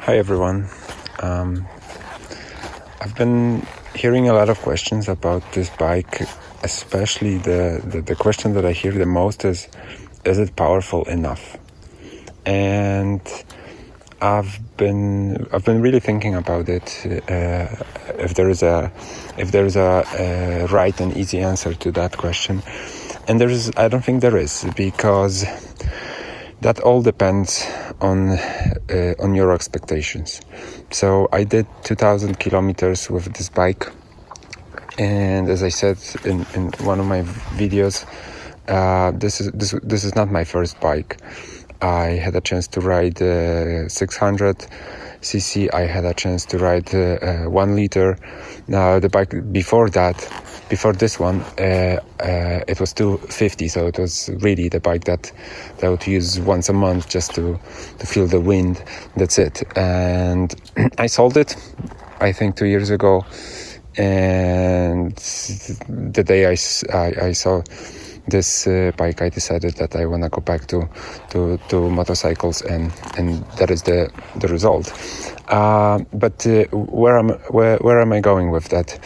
Hi everyone. I've been hearing a lot of questions about this bike, especially the question that I hear the most is it powerful enough? And I've been really thinking about it. If there is a right and easy answer to that question, and I don't think there is, because that all depends on your expectations. So I did 2,000 kilometers with this bike, and as I said in one of my videos, this is not my first bike. I had a chance to ride 600 cc. I had a chance to ride 1 liter. Now the bike before this one, it was 250, so it was really the bike that I would use once a month just to feel the wind. That's it. And I sold it, I think 2 years ago. And the day I saw this bike, I decided that I want to go back to motorcycles, and that is the result. But where am I going with that?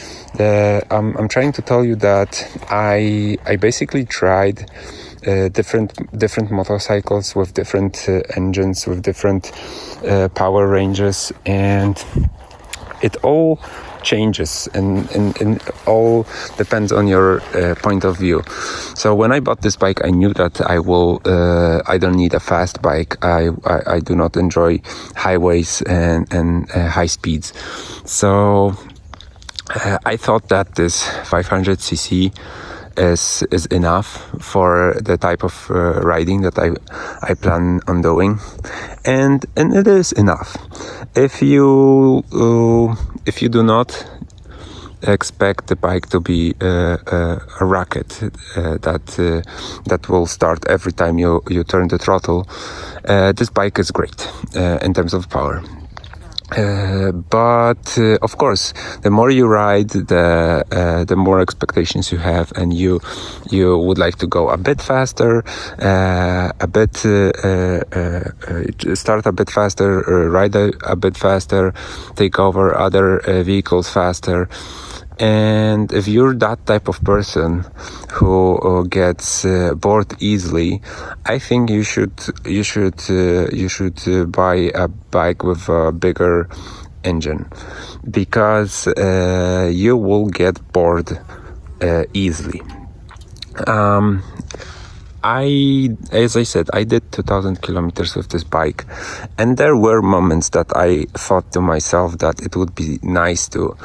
I'm trying to tell you that I basically tried different motorcycles with different engines, with different power ranges, and it all changes and all depends on your point of view. So when I bought this bike, I knew that I don't need a fast bike. I do not enjoy highways and high speeds. So I thought that this 500cc is enough for the type of riding that I plan on doing, and it is enough. If you do not expect the bike to be a rocket that will start every time you turn the throttle, this bike is great in terms of power. But of course, the more you ride, the more expectations you have, and you would like to go a bit faster, start a bit faster, ride a bit faster, take over other vehicles faster. And if you're that type of person who gets bored easily, I think you should buy a bike with a bigger engine, because you will get bored easily. As I said, I did 2,000 kilometers with this bike, and there were moments that I thought to myself that it would be nice to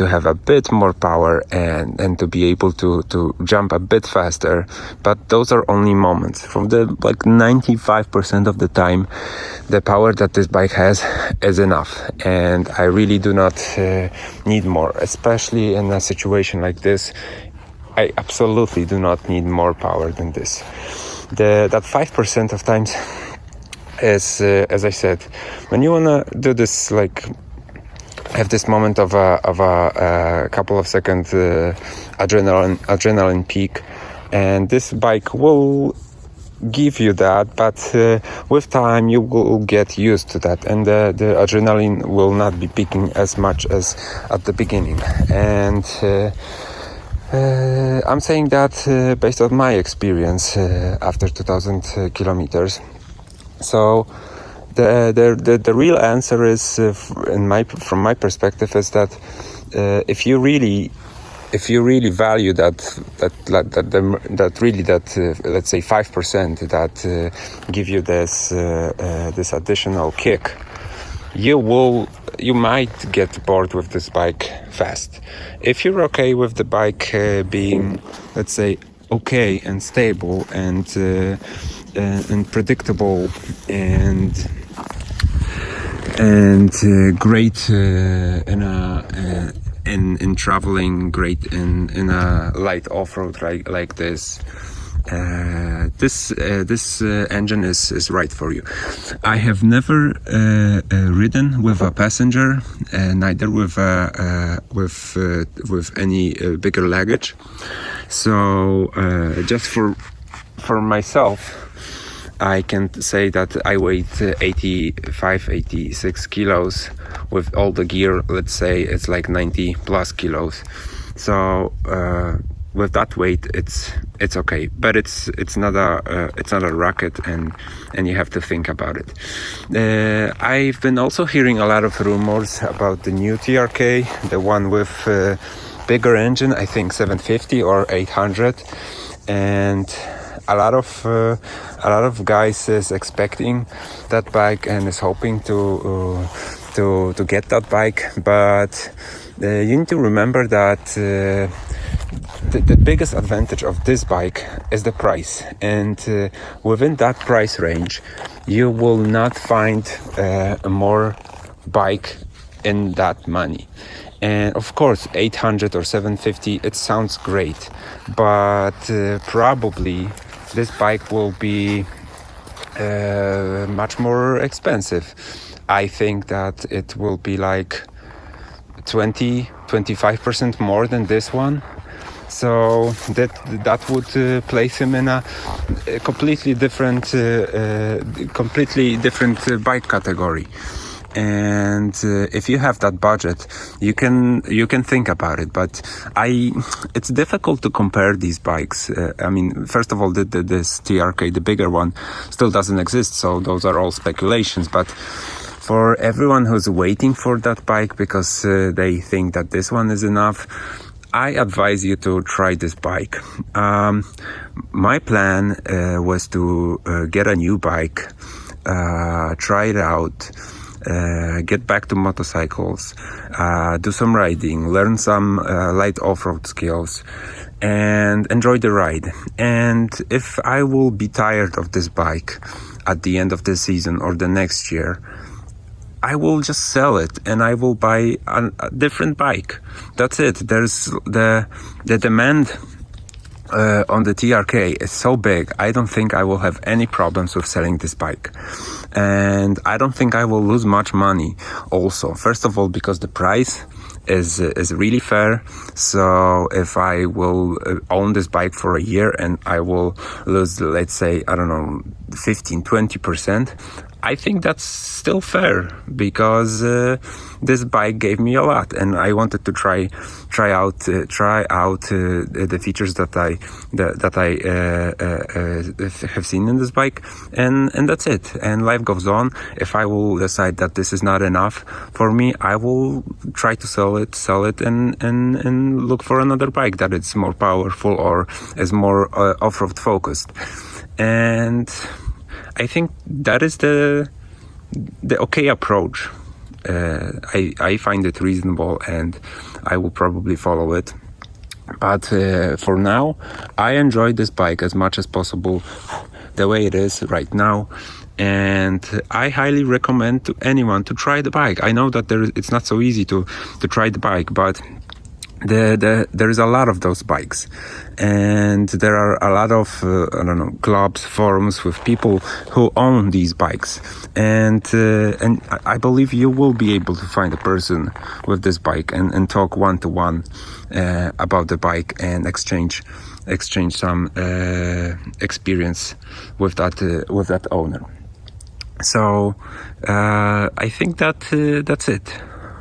have a bit more power and to be able to jump a bit faster. But those are only moments. From the 95% of the time, the power that this bike has is enough, and I really do not need more, especially in a situation like this. I absolutely do not need more power than this. That 5% of times is, as I said, when you wanna do this, have this moment of a couple of seconds adrenaline peak, and this bike will give you that, but with time you will get used to that, and the adrenaline will not be peaking as much as at the beginning. And I'm saying that based on my experience after 2,000 kilometers. So the real answer is, from my perspective, is that if you really value that let's say 5% that give you this additional kick, you might get bored with this bike fast. If you're okay with the bike being, let's say, okay and stable and predictable and great in traveling, great in a light off-road like this, this engine is right for you. I have never ridden with a passenger, neither with any bigger luggage. So just for myself, I can say that I weighed 85, 86 kilos with all the gear. Let's say it's like 90 plus kilos. So with that weight, it's okay, but it's not a rocket, and you have to think about it. I've been also hearing a lot of rumors about the new TRK, the one with bigger engine, I think 750 or 800, and a lot of guys is expecting that bike and is hoping to get that bike, but you need to remember that the biggest advantage of this bike is the price, and within that price range you will not find a more bike in that money. And of course 800 or 750, it sounds great, but probably this bike will be much more expensive. I think that it will be like 25% more than this one. So that would place him in a completely different bike category. And if you have that budget, you can think about it. But it's difficult to compare these bikes. I mean, first of all, this TRK, the bigger one, still doesn't exist. So those are all speculations. But for everyone who's waiting for that bike because they think that this one is enough, I advise you to try this bike. My plan was to get a new bike, try it out, get back to motorcycles, do some riding, learn some light off-road skills, and enjoy the ride. And if I will be tired of this bike at the end of the season or the next year, I will just sell it and I will buy a different bike. That's it. There's the demand on the TRK is so big. I don't think I will have any problems with selling this bike, and I don't think I will lose much money also. First of all, because the price is really fair. So if I will own this bike for a year and I will lose, let's say, I don't know, 15-20%, I think that's still fair, because this bike gave me a lot, and I wanted to try out the features that I have seen in this bike, and that's it. And life goes on. If I will decide that this is not enough for me, I will try to sell it, and look for another bike that is more powerful or is more off-road focused. And I think that is the okay approach. I find it reasonable, and I will probably follow it. But for now, I enjoy this bike as much as possible the way it is right now, and I highly recommend to anyone to try the bike. I know that it's not so easy to try the bike, but there is a lot of those bikes, and there are a lot of clubs, forums with people who own these bikes, and I believe you will be able to find a person with this bike and talk one-to-one about the bike and exchange some experience with that owner. So I think that that's it.